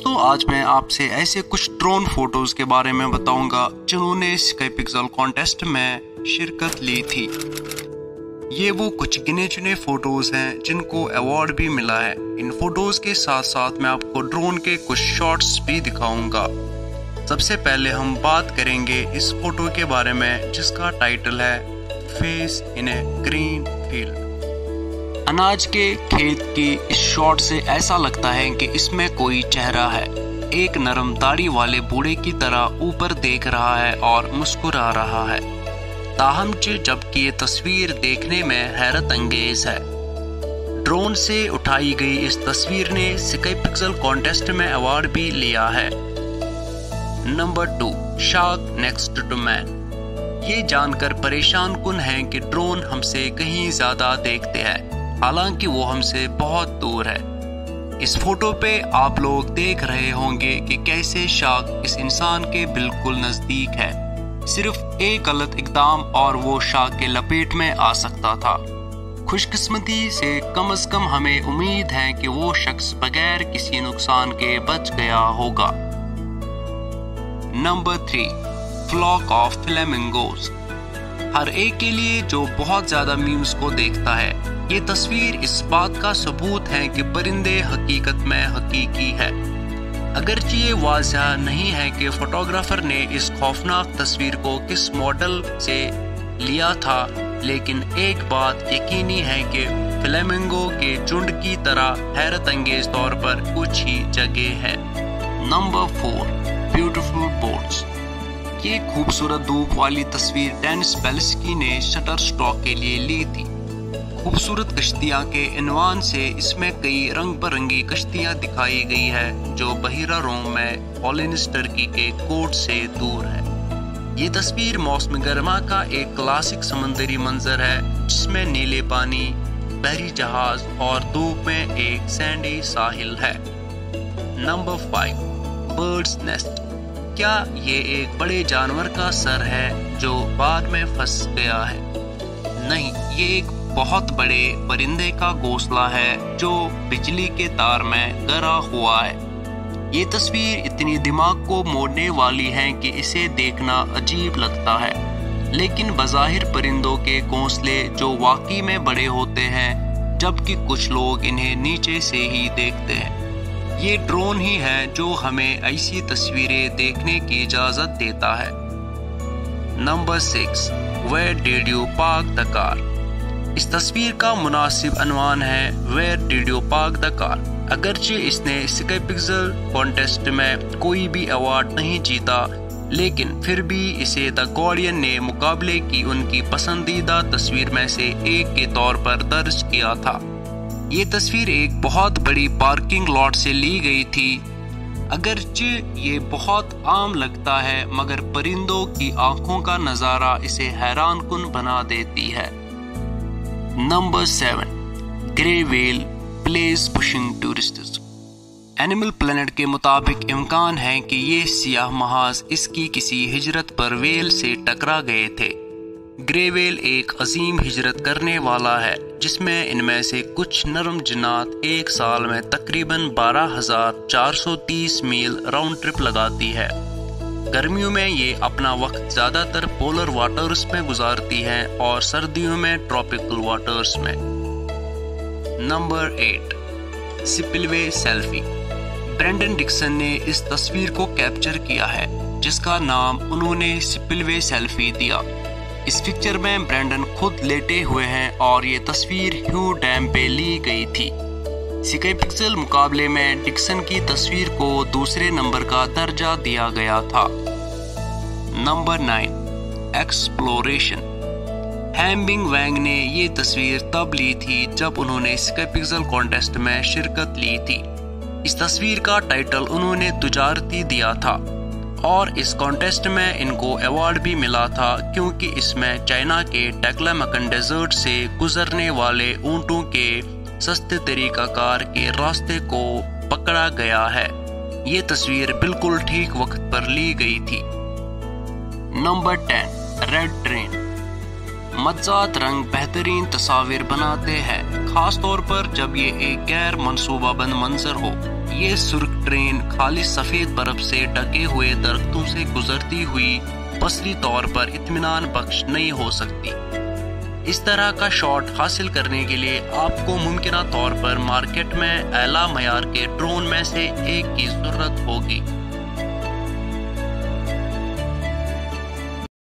दोस्तों, आज मैं आपसे ऐसे कुछ ड्रोन फोटोज के बारे में बताऊंगा जिन्होंने स्काईपिक्सल कॉन्टेस्ट में शिरकत ली थी। ये वो कुछ गिने चुने फोटोज हैं जिनको अवार्ड भी मिला है। इन फोटोज के साथ साथ मैं आपको ड्रोन के कुछ शॉट्स भी दिखाऊंगा। सबसे पहले हम बात करेंगे इस फोटो के बारे में जिसका टाइटल है face in A green field. अनाज के खेत की इस शॉट से ऐसा लगता है कि इसमें कोई चेहरा है। एक नरम दाढ़ी वाले बूढ़े की तरह ऊपर देख रहा है और मुस्कुरा रहा है। ताहम जबकि ये तस्वीर देखने में हैरत अंगेज है। ड्रोन से उठाई गई इस तस्वीर ने स्काईपिक्सल कॉन्टेस्ट में अवार्ड भी लिया है। Number 2, shark next to man. ये जानकर परेशान कुन है कि ड्रोन हमसे कहीं ज्यादा देखते हैं, हालांकि वो हमसे बहुत दूर है। इस फोटो पे आप लोग देख रहे होंगे कि कैसे शार्क इस इंसान के बिल्कुल नजदीक है। सिर्फ एक गलत इकदाम और वो शार्क के लपेट में आ सकता था। खुशकिस्मती से कम हमें उम्मीद है कि वो शख्स बगैर किसी नुकसान के बच गया होगा। Number 3, flock of flamingos. हर एक के लिए जो बहुत ज्यादा मीम्स को देखता है, ये तस्वीर इस बात का सबूत है कि परिंदे हकीकत में हकीकी है। अगरचे ये वाज़ह नहीं है कि फोटोग्राफर ने इस खौफनाक तस्वीर को किस मॉडल से लिया था, लेकिन एक बात यकीनी है कि फ्लेमिंगो के झुंड की तरह हैरत अंगेज तौर पर कुछ ही जगह है। Number 4, beautiful boats. ये खूबसूरत धूप वाली तस्वीर डेनिस बेल्स्की ने शटर स्टॉक के लिए ली थी। खूबसूरत कश्तियां के इनवान से इसमें कई रंग बिरंगी कश्तियां दिखाई गई है जो बहिरा रोम में पॉलिनीज टर्की के कोट से दूर है। ये तस्वीर मौसम गर्मा का एक क्लासिक समंदरी मंजर है जिसमें नीले पानी, बहरी जहाज और धूप में एक सैंडी साहिल है। Number 5, birds nest. क्या ये एक बड़े जानवर का सर है जो बाद में फंस गया है? नहीं, ये एक बहुत बड़े परिंदे का घोंसला है जो बिजली के तार में गरा हुआ है। ये तस्वीर इतनी दिमाग को मोड़ने वाली है कि इसे देखना अजीब लगता है, लेकिन बज़ाहिर परिंदों के घोंसले जो वाकई में बड़े होते हैं, जबकि कुछ लोग इन्हें नीचे से ही देखते हैं। ये ड्रोन ही है जो हमें ऐसी तस्वीरें देखने की इजाजत देता है। Number 6, where did you park the car. इस तस्वीर का मुनासिब अनवान है where did you park the car. अगरचे इसने स्काईपिक्सल कॉन्टेस्ट में कोई भी अवार्ड नहीं जीता, लेकिन फिर भी इसे द गार्डियन ने मुकाबले की उनकी पसंदीदा तस्वीर में से एक के तौर पर दर्ज किया था। ये तस्वीर एक बहुत बड़ी पार्किंग लॉट से ली गई थी। अगरचे ये बहुत आम लगता है, मगर परिंदों की आंखों का नजारा इसे हैरान कुन बना देती है। Number 7, grey whale place pushing tourists. Animal planet के मुताबिक इम्कान है कि ये सियाह महाज इसकी किसी हिजरत पर व्हेल से टकरा गए थे। ग्रे व्हेल एक अजीम हिजरत करने वाला है जिसमें इनमें से कुछ नरम जिन्नात एक साल में तकरीबन 12,430 मील राउंड ट्रिप लगाती है। गर्मियों में ये अपना वक्त ज्यादातर पोलर वाटर्स में गुजारती हैं और सर्दियों में ट्रॉपिकल वाटर्स में। Number 8, spillway selfie. Brendan Dixon ने इस तस्वीर को कैप्चर किया है जिसका नाम उन्होंने स्पिलवे सेल्फी दिया। इस पिक्चर में ब्रेंडन खुद लेटे हुए हैं और ये तस्वीर ह्यू डैम पे ली गई थी। स्काईपिक्सल मुकाबले में डिक्सन की तस्वीर को दूसरे नंबर का दर्जा दिया गया था। Number 9, exploration. हैम बिंग वैंग ने ये तस्वीर तब ली थी जब उन्होंने स्काईपिक्सल कॉन्टेस्ट में शिरकत ली थी। इस तस्वीर का टाइटल उन्होंने तुजारती दिया था और इस कॉन्टेस्ट में इनको अवार्ड भी मिला था क्योंकि इसमें चाइना के टैक्लामकन डेजर्ट से गुजरने वाले ऊंटों के सस्ते तरीकाकार के रास्ते को पकड़ा गया है। ये तस्वीर बिल्कुल ठीक वक्त पर ली गई थी। Number 10, red train. मज़्ज़ात रंग बेहतरीन तस्वीर बनाते हैं, खास तौर पर जब ये एक गैर मंसूबाबंद मंजर हो। یہ سرخ ٹرین خالص سفید برف سے ڈھکے ہوئے درختوں سے گزرتی ہوئی بصری طور پر اطمینان بخش نہیں ہو سکتی۔ اس طرح کا شاٹ حاصل کرنے کے لیے آپ کو ممکنہ طور پر مارکیٹ میں اعلیٰ معیار کے ڈرون میں سے ایک کی ضرورت ہوگی۔